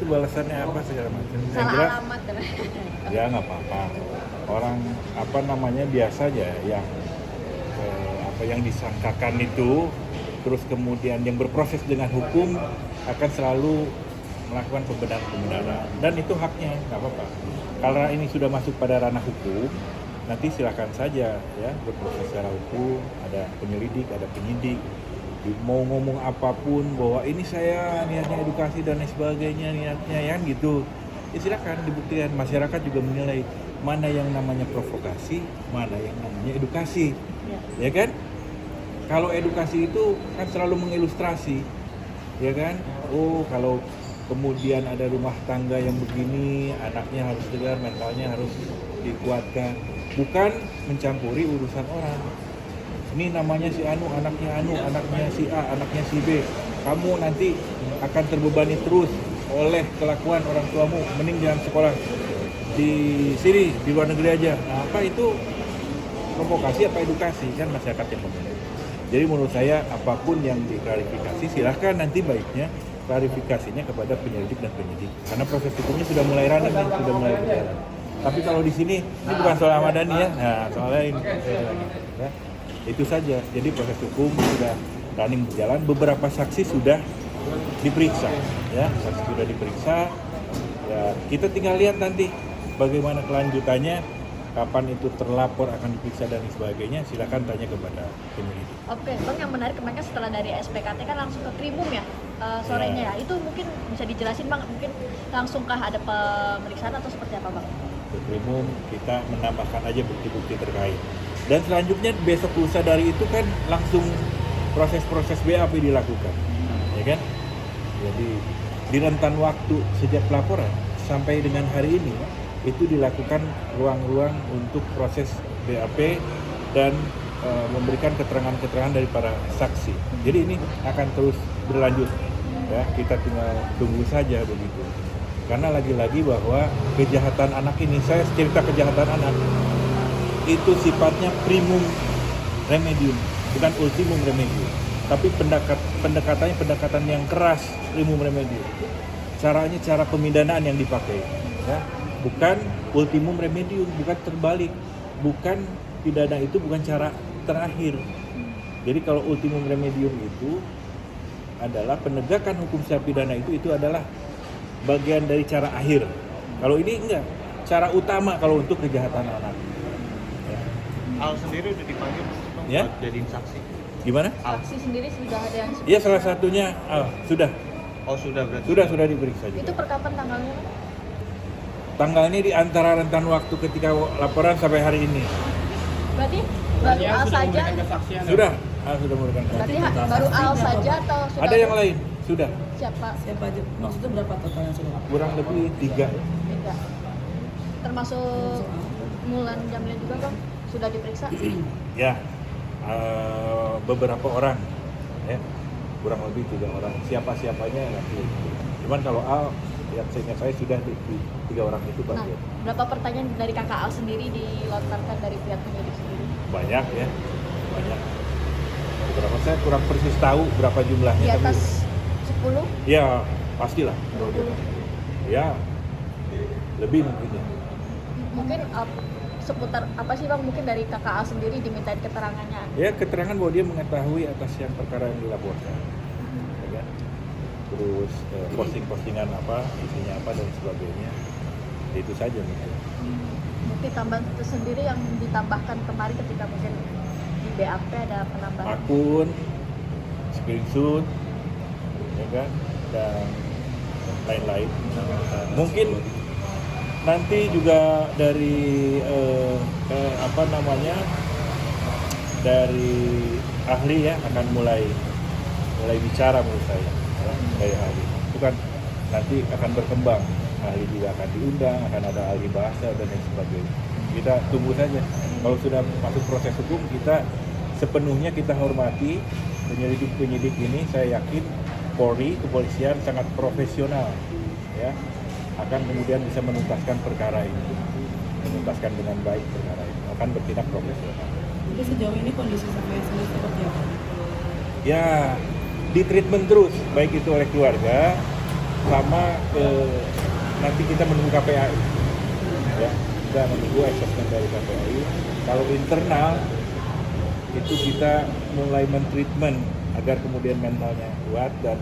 itu balasannya apa segala macam. Yang Salah jelas, alamat kan? ya nggak apa-apa. Orang apa namanya biasa aja yang apa yang disangkakan itu, terus kemudian yang berproses dengan hukum akan selalu melakukan pembenaran, dan itu haknya, nggak apa-apa. Karena ini sudah masuk pada ranah hukum, nanti silakan saja ya berproses secara hukum. Ada penyelidik, ada penyidik, mau ngomong apapun bahwa ini saya niatnya edukasi dan lain sebagainya niatnya ya gitu, ya silakan dibuktikan. Masyarakat juga menilai mana yang namanya provokasi, mana yang namanya edukasi, ya kan? Kalau edukasi itu kan selalu mengilustrasi, ya kan? Oh, kalau kemudian ada rumah tangga yang begini, anaknya harus tegar, mentalnya harus dikuatkan, bukan mencampuri urusan orang. Ini namanya si Anu, anaknya si A, anaknya si B. Kamu nanti akan terbebani terus oleh kelakuan orang tuamu. Mending jangan sekolah di sini, di luar negeri aja. Nah, apa itu provokasi apa edukasi? Kan masyarakat yang memilih. Jadi menurut saya apapun yang diklarifikasi silahkan nanti baiknya klarifikasinya kepada penyelidik dan penyidik. Karena proses hukumnya sudah mulai running nih, sudah mulai berjalan. Tapi kalau di sini ini bukan soal Ahmad Dhani ya. Nah, soalnya ini ya. Itu saja. Jadi proses hukum sudah running berjalan. Beberapa saksi sudah diperiksa, ya. Saksi sudah diperiksa. Ya, kita tinggal lihat nanti bagaimana kelanjutannya. Kapan itu terlapor akan diperiksa dan sebagainya, silakan tanya kepada penyelidik. Oke, Bang, yang menarik kemarin setelah dari SPKT kan langsung ke Krimum ya sorenya ya. Itu mungkin bisa dijelasin Bang, mungkin langsungkah ada pemeriksaan atau seperti apa Bang? Ke Krimum kita menambahkan aja bukti-bukti terkait. Dan selanjutnya besok lusa dari itu kan langsung proses-proses BAP dilakukan, ya kan? Jadi di rentan waktu sejak pelaporan sampai dengan hari ini itu dilakukan ruang-ruang untuk proses BAP dan memberikan keterangan-keterangan dari para saksi. Jadi ini akan terus berlanjut, ya kita tinggal tunggu saja begitu. Karena lagi-lagi bahwa kejahatan anak ini, saya cerita kejahatan anak itu sifatnya primum remedium, bukan ultimum remedium. Tapi pendekatannya pendekatan yang keras, primum remedium. Caranya cara pemindanaan yang dipakai, ya. Bukan ultimum remedium, bukan terbalik, bukan pidana itu bukan cara terakhir. Jadi kalau ultimum remedium itu adalah penegakan hukum secara pidana itu adalah bagian dari cara akhir. Kalau ini enggak, cara utama kalau untuk kejahatan anak. Ya. Al sendiri udah dipanggil Bang, Ya? buat jadiin saksi. Gimana? Saksi sendiri sudah ada yang Iya, salah satunya sudah Oh sudah berarti. sudah diperiksa juga. itu per kapan tanggalnya Bang? Tanggalnya di antara rentan waktu ketika laporan sampai hari ini. Berarti baru Al saja? Sudah memberikan Berarti keterangan. baru Al saja atau sudah Ada yang lain? Sudah. Siapa aja? Maksudnya berapa total yang sudah lapor? Kurang lebih 3. Tidak. Termasuk Mulan Jamil juga Bang sudah diperiksa? Ya, beberapa orang, ya, kurang lebih 3 orang. Siapa-siapanya nanti. Cuman kalau Al, yang seingat saya sudah di 3 orang itu Nah, bagian. berapa pertanyaan dari kakak Al sendiri dilontarkan dari pihak penyidik sendiri? Banyak ya, banyak. Beberapa saya kurang persis tahu berapa jumlahnya. Di tapi atas 10? ya pastilah. 20? Ya, lebih mungkin ya. Mungkin seputar apa sih Bang, mungkin dari kakak Al sendiri dimintain keterangannya? Ya, keterangan bahwa dia mengetahui atas yang perkara yang dilaporkan, ya kan? Terus posting-postingan apa, isinya apa dan sebagainya. Itu saja mungkin. Bukti tambahan itu sendiri yang ditambahkan kemarin ketika mungkin di BAP ada penambahan? Akun, screenshot, ya kan, dan lain-lain. Mungkin nanti juga dari apa namanya, dari ahli ya akan mulai bicara menurut saya, ya, dari ahli. Itu kan nanti akan berkembang, ahli juga akan diundang, akan ada ahli bahasa dan lain sebagainya. Kita tunggu saja. Kalau sudah masuk proses hukum, kita sepenuhnya kita hormati penyidik ini. Saya yakin Polri, kepolisian sangat profesional, ya, akan kemudian bisa menuntaskan perkara ini, menuntaskan dengan baik perkara ini, akan bertindak profesional. Jadi sejauh ini kondisi Safia sendiri seperti apa? Ya, di treatment terus, baik itu oleh keluarga sama nanti kita menunggu KPAI, ya, kita menunggu assessment dari KPAI. Kalau internal itu kita mulai mentreatment agar kemudian mentalnya kuat dan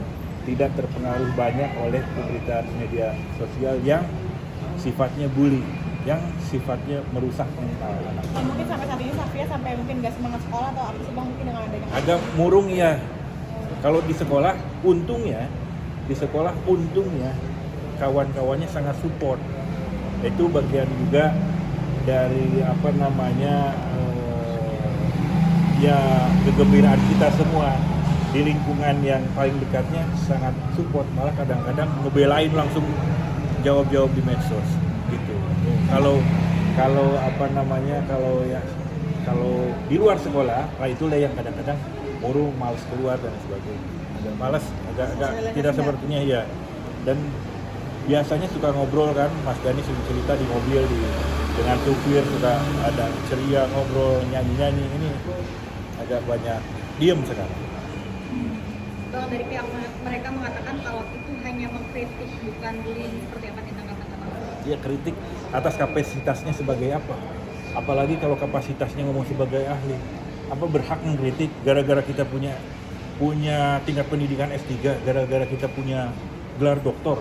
tidak terpengaruh banyak oleh pemberitaan media sosial yang sifatnya bully, yang sifatnya merusak mental anak. Mungkin sampai saat ini Safia sampai mungkin nggak semangat sekolah atau apa sih bang, mungkin dengan adanya Agak murung ya. Kalau di sekolah untungnya kawan-kawannya sangat support. Itu bagian juga dari ya kegembiraan kita semua. Di lingkungan yang paling dekatnya sangat support, malah kadang-kadang ngebelain langsung jawab-jawab di medsos gitu. Kalau di luar sekolah, itulah yang kadang-kadang murung, malas keluar dan sebagainya. Agak malas, agak tidak sepertinya ya. Dan biasanya suka ngobrol kan, Mas Dhani suka cerita di mobil dengan supir, suka ada ceria ngobrol, nyanyi-nyanyi. Ini agak banyak diem sekarang. Bang, dari pihak mereka mengatakan kalau itu hanya mengkritik, bukan bullying, seperti apa tindakan Dia kritik atas kapasitasnya sebagai apa? Apalagi kalau kapasitasnya ngomong sebagai ahli. Apa berhak mengkritik gara-gara kita punya tingkat pendidikan S3, gara-gara kita punya gelar doktor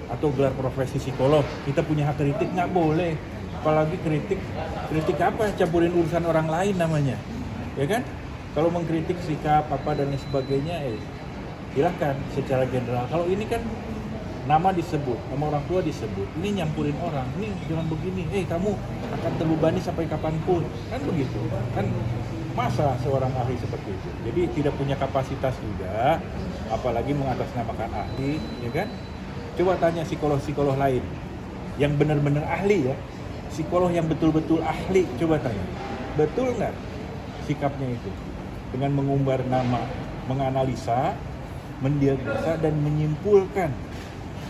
atau gelar profesi psikolog, kita punya hak kritik? Nggak boleh. Apalagi kritik apa? Campurin urusan orang lain namanya. Ya kan? Kalau mengkritik sikap apa dan lain sebagainya, silahkan secara general. Kalau ini kan nama disebut, nama orang tua disebut, ini nyampurin orang, ini jangan begini, kamu akan terbebani sampai kapanpun, kan begitu, kan masa seorang ahli seperti itu. Jadi tidak punya kapasitas juga, apalagi mengatasnamakan ahli, ya kan? Coba tanya psikolog-psikolog lain yang benar-benar ahli ya, psikolog yang betul-betul ahli, coba tanya, betul nggak sikapnya itu dengan mengumbar nama, menganalisa, mendiagnosa dan menyimpulkan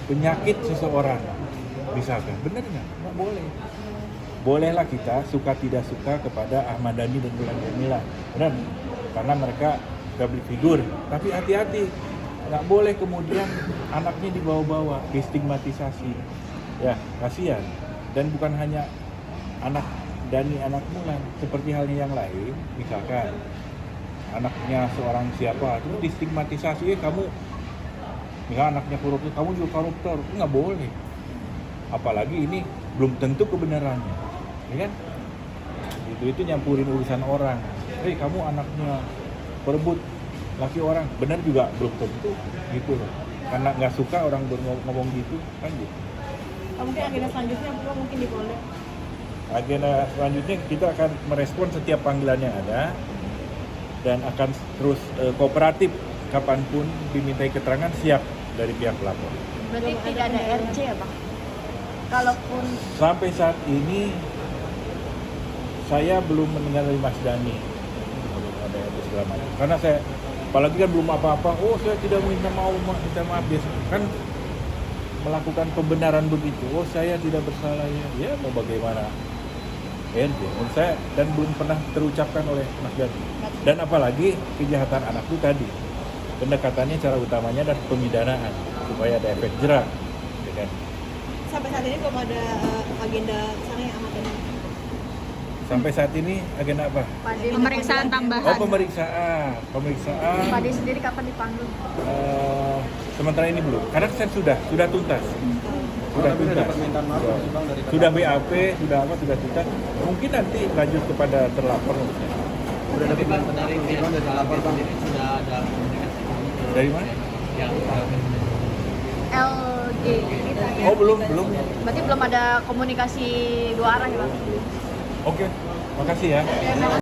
penyakit seseorang, misalkan, benar nggak boleh. Bolehlah kita suka tidak suka kepada Ahmad Dhani dan Mulan Jamila, benar, karena mereka public figure, tapi hati-hati, nggak boleh kemudian anaknya dibawa-bawa, distigmatisasi, ya kasihan. Dan bukan hanya anak Dhani, anak Mulan, seperti halnya yang lain, misalkan anaknya seorang siapa itu distigmatisasi, kamu misalnya anaknya koruptor, kamu juga koruptor, itu nggak boleh. Apalagi ini belum tentu kebenarannya, ya kan? Itu nyampurin urusan orang. Kamu anaknya perebut laki orang, benar juga belum tentu, gitu loh. Karena nggak suka orang ngomong gitu, kan gitu. mungkin agenda selanjutnya apa mungkin di Polda? Agenda selanjutnya kita akan merespon setiap panggilan yang ada dan akan terus kooperatif kapanpun dimintai keterangan, siap dari pihak pelapor. Berarti tidak ada RC ya Bang? Kalaupun Sampai saat ini saya belum mendengar dari Mas Dhani ada RC segala macam. Karena saya apalagi kan belum apa-apa, saya tidak minta maaf biasa kan melakukan pembenaran begitu. Saya tidak bersalah ya mau bagaimana? Menurut saya, dan belum pernah terucapkan oleh Mas Dhani. Dan apalagi kejahatan anak itu tadi, pendekatannya cara utamanya adalah pemidanaan supaya ada efek jerak, ya kan? Sampai saat ini belum ada agenda sana yang amat ada. Sampai saat ini agenda apa? Pemeriksaan tambahan. Pemeriksaan. Pak D sendiri kapan dipanggil? Sementara ini belum, karena saya sudah tuntas. Sudah tuntas. Sudah BAP, sudah tuntas. Mungkin nanti lanjut kepada terlapor. Sudah ada pemeriksaan dari terlapor sendiri, sudah ada komunikasi Dari mana? yang LG. Oh belum. Berarti belum ada komunikasi dua arah ya Bang? Oke, makasih ya.